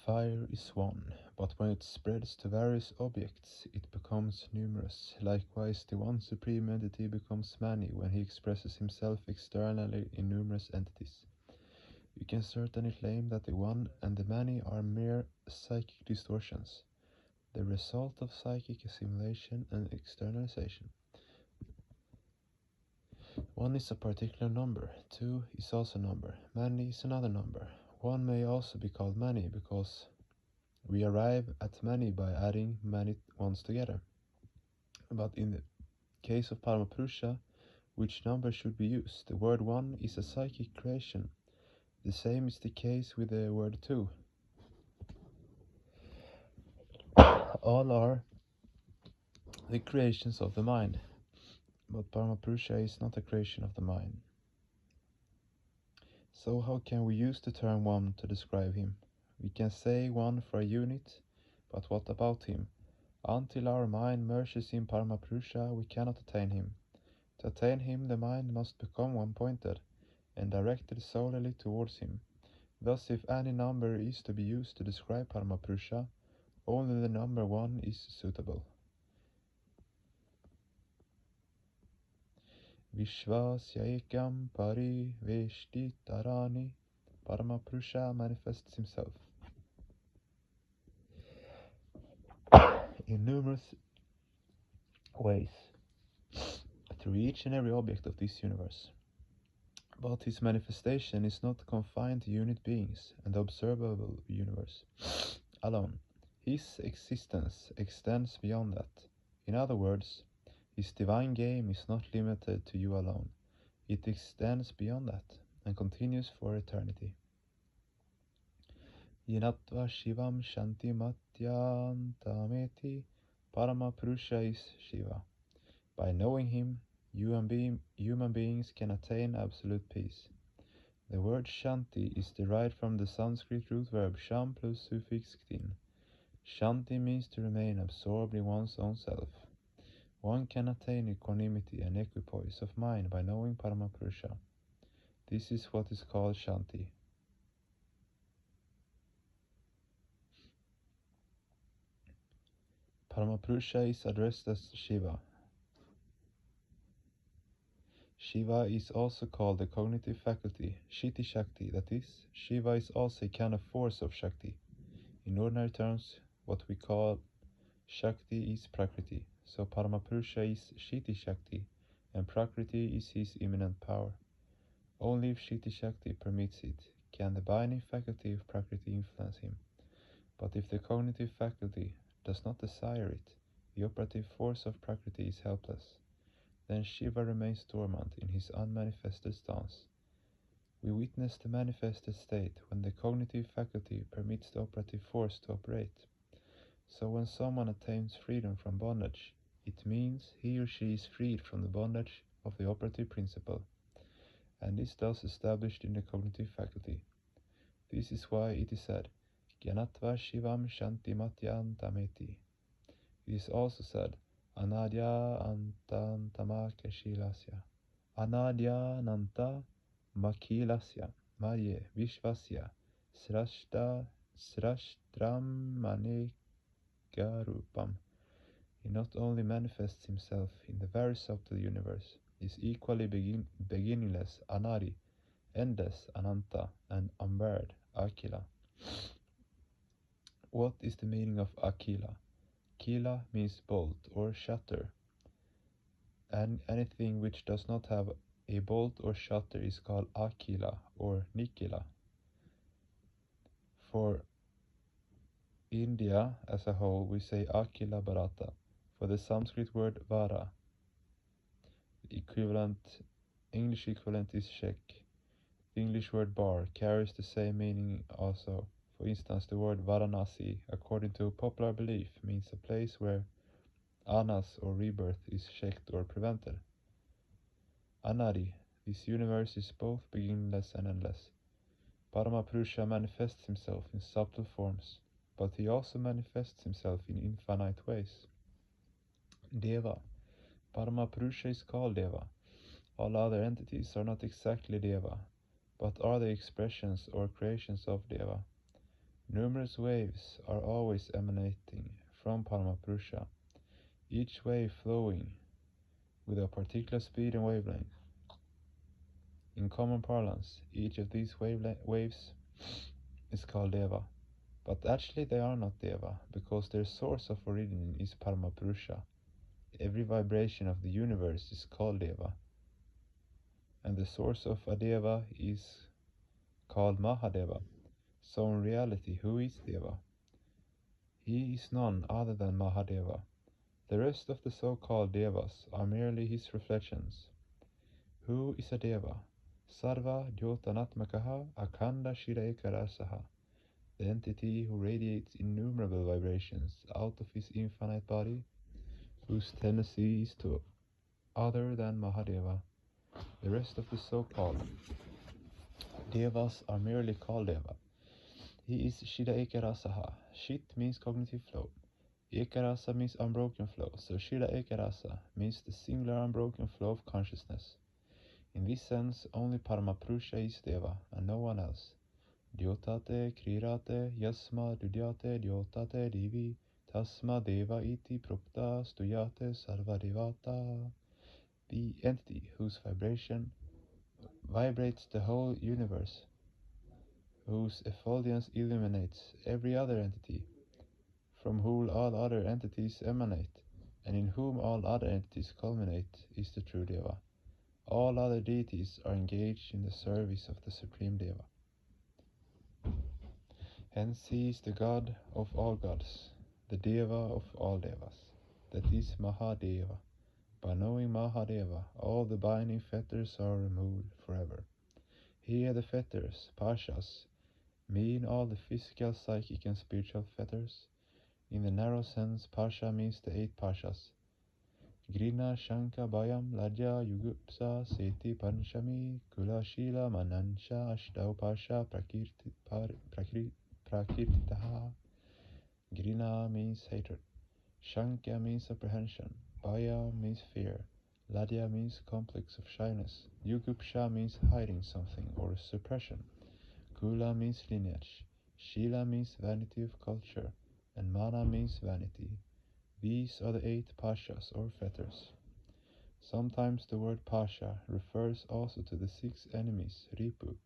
Fire is one, but when it spreads to various objects, it becomes numerous. Likewise, the one supreme entity becomes many when he expresses himself externally in numerous entities. You can certainly claim that the one and the many are mere psychic distortions, the result of psychic assimilation and externalization. One is a particular number, two is also a number, many is another number. One may also be called many because we arrive at many by adding many ones together. But in the case of Paramapurusha, which number should be used? The word one is a psychic creation. The same is the case with the word two. All are the creations of the mind, but Paramapurusha is not a creation of the mind. So how can we use the term one to describe him? We can say one for a unit, but what about him? Until our mind merges in Paramapurusha, we cannot attain him. To attain him, the mind must become one-pointed and directed solely towards him. Thus, if any number is to be used to describe Paramapurusha, only the number one is suitable. Vishvasya ekam pari veshtitarani. Paramapurusha manifests himself in numerous ways through each and every object of this universe. But his manifestation is not confined to unit beings and the observable universe alone. His existence extends beyond that. In other words, his divine game is not limited to you alone. It extends beyond that and continues for eternity. Yinatva Shivam Shanti Matyantameti. Paramapurusha is Shiva. By knowing him, human beings can attain absolute peace. The word Shanti is derived from the Sanskrit root verb sham plus suffix ktin. Shanti means to remain absorbed in one's own self. One can attain equanimity and equipoise of mind by knowing Paramapurusha. This is what is called Shanti. Paramapurusha is addressed as Shiva. Shiva is also called the cognitive faculty, Shiti Shakti, that is, Shiva is also a kind of force of Shakti. In ordinary terms, what we call Shakti is Prakriti, so Paramapurusha is Shiti Shakti, and Prakriti is his immanent power. Only if Shiti Shakti permits it, can the binding faculty of Prakriti influence him. But if the cognitive faculty does not desire it, the operative force of Prakriti is helpless. Then Shiva remains dormant in his unmanifested stance. We witness the manifested state when the cognitive faculty permits the operative force to operate. So when someone attains freedom from bondage, it means he or she is freed from the bondage of the operative principle, and is thus established in the cognitive faculty. This is why it is said, Gyanatva Shivam Shanti Matyantameti. It is also said, Anadya Antantama Kashilasya. Anadya Nanta Makilasya. Madhye Vishvasya. Srashtram Manekarupam. He not only manifests himself in the very subtle universe, is equally beginningless, Anadi, endless, Ananta, and unbared, Akila. What is the meaning of Akila? Kila means bolt or shutter, and anything which does not have a bolt or shutter is called Akila or Nikila. For India as a whole, we say Akila Bharata. For the Sanskrit word Vara, the English equivalent is Czech. The English word bar carries the same meaning also. For instance, the word Varanasi, according to popular belief, means a place where anas or rebirth is checked or prevented. Anadi, this universe is both beginningless and endless. Paramapurusha manifests himself in subtle forms, but he also manifests himself in infinite ways. Deva. Paramapurusha is called Deva. All other entities are not exactly Deva, but are the expressions or creations of Deva. Numerous waves are always emanating from Paramapurusha, each wave flowing with a particular speed and wavelength. In common parlance, each of these waves is called Deva, but actually they are not Deva, because their source of origin is Paramapurusha. Every vibration of the universe is called Deva, and the source of a Deva is called Mahadeva. So in reality, who is Deva? He is none other than Mahadeva. The rest of the so-called Devas are merely his reflections. Who is a Deva? Sarva Jyotanatmakaha Akhanda Shira Ekarasaha, the entity who radiates innumerable vibrations out of his infinite body, whose tendency is to other than Mahadeva. The rest of the so-called Devas are merely called Deva. He is Shira Ekarasaha. Shit means cognitive flow. Ekarasa means unbroken flow, so Shira Ekarasa means the singular unbroken flow of consciousness. In this sense, only Paramapurusha is Deva, and no one else. Dyotate krirate yasma dudyate dyotate divi tasma deva iti propta stuyate sarvadevata. The entity whose vibration vibrates the whole universe, whose effulgence illuminates every other entity, from whom all other entities emanate, and in whom all other entities culminate, is the true Deva. All other deities are engaged in the service of the Supreme Deva. Hence he is the God of all gods, the Deva of all Devas, that is Mahadeva. By knowing Mahadeva, all the binding fetters are removed forever. Here the fetters, pashas, mean all the physical, psychic and spiritual fetters. In the narrow sense, pasha means the 8 pashas. Grina, Shanka, Bayam, Ladya, Yugupsa, Seti, Panchami, Kula, Shila, Manansha, Ashtau, Pasha, Prakirtitaha. Grina means hatred. Shanka means apprehension. Baya means fear. Ladya means complex of shyness. Yugupsha means hiding something or suppression. Kula means lineage. Shila means vanity of culture. And Mana means vanity. These are the 8 pashas or fetters. Sometimes the word pasha refers also to the 6 enemies, ripu,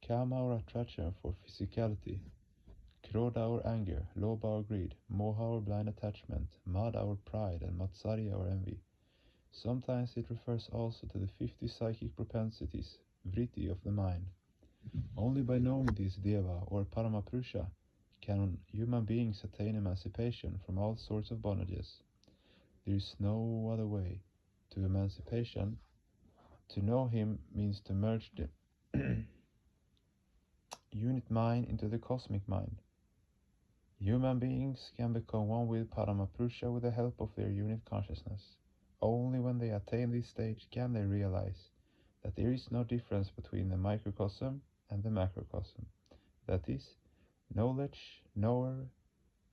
kama or attraction for physicality, krodha or anger, lobha or greed, moha or blind attachment, mada or pride, and matsarya or envy. Sometimes it refers also to the 50 psychic propensities, vritti of the mind. Only by knowing this deva or paramapurusha can human beings attain emancipation from all sorts of bondages. There is no other way to emancipation. To know him means to merge the unit mind into the cosmic mind. Human beings can become one with Paramapurusha with the help of their unit consciousness. Only when they attain this stage can they realize that there is no difference between the microcosm and the macrocosm. That is, knowledge, knower,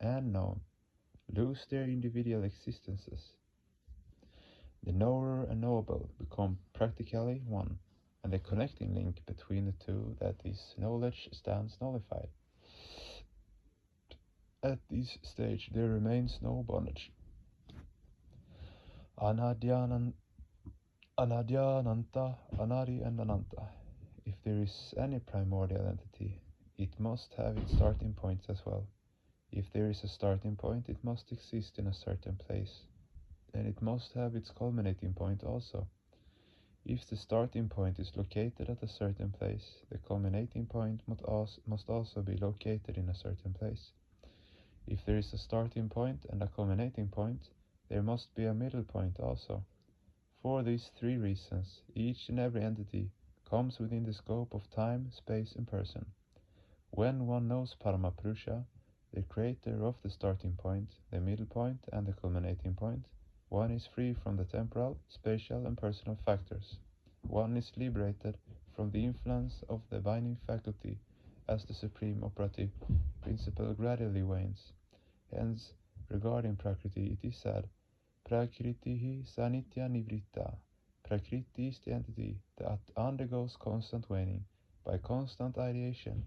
and known lose their individual existences. The knower and knowable become practically one, and the connecting link between the two, that is, knowledge, stands nullified. At this stage there remains no bondage. Anadyananta, Anadi and Ananta. If there is any primordial entity, it must have its starting point as well. If there is a starting point, it must exist in a certain place, and it must have its culminating point also. If the starting point is located at a certain place, the culminating point must also be located in a certain place. If there is a starting point and a culminating point, there must be a middle point also. For these 3 reasons, each and every entity comes within the scope of time, space, and person. When one knows Paramapurusha, the creator of the starting point, the middle point, and the culminating point, one is free from the temporal, spatial, and personal factors. One is liberated from the influence of the binding faculty as the supreme operative principle gradually wanes. Hence, regarding Prakriti, it is said, Prakritihi sanitya nivritta. Prakriti is the entity that undergoes constant waning by constant ideation.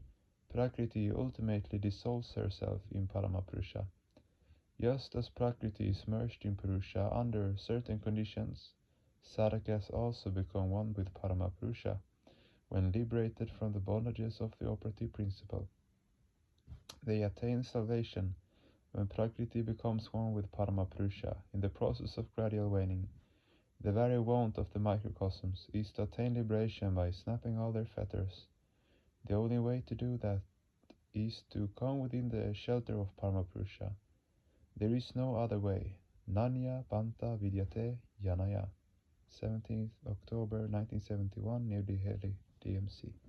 Prakriti ultimately dissolves herself in Paramapurusha. Just as Prakriti is merged in Purusha under certain conditions, sadhakas also become one with Paramapurusha when liberated from the bondages of the operative principle. They attain salvation when Prakriti becomes one with Paramapurusha in the process of gradual waning. The very want of the microcosms is to attain liberation by snapping all their fetters. The only way to do that is to come within the shelter of Paramapurusha. There is no other way. Nanya Banta Vidyate Yanaya. 17th October 1971, New Delhi, DMC.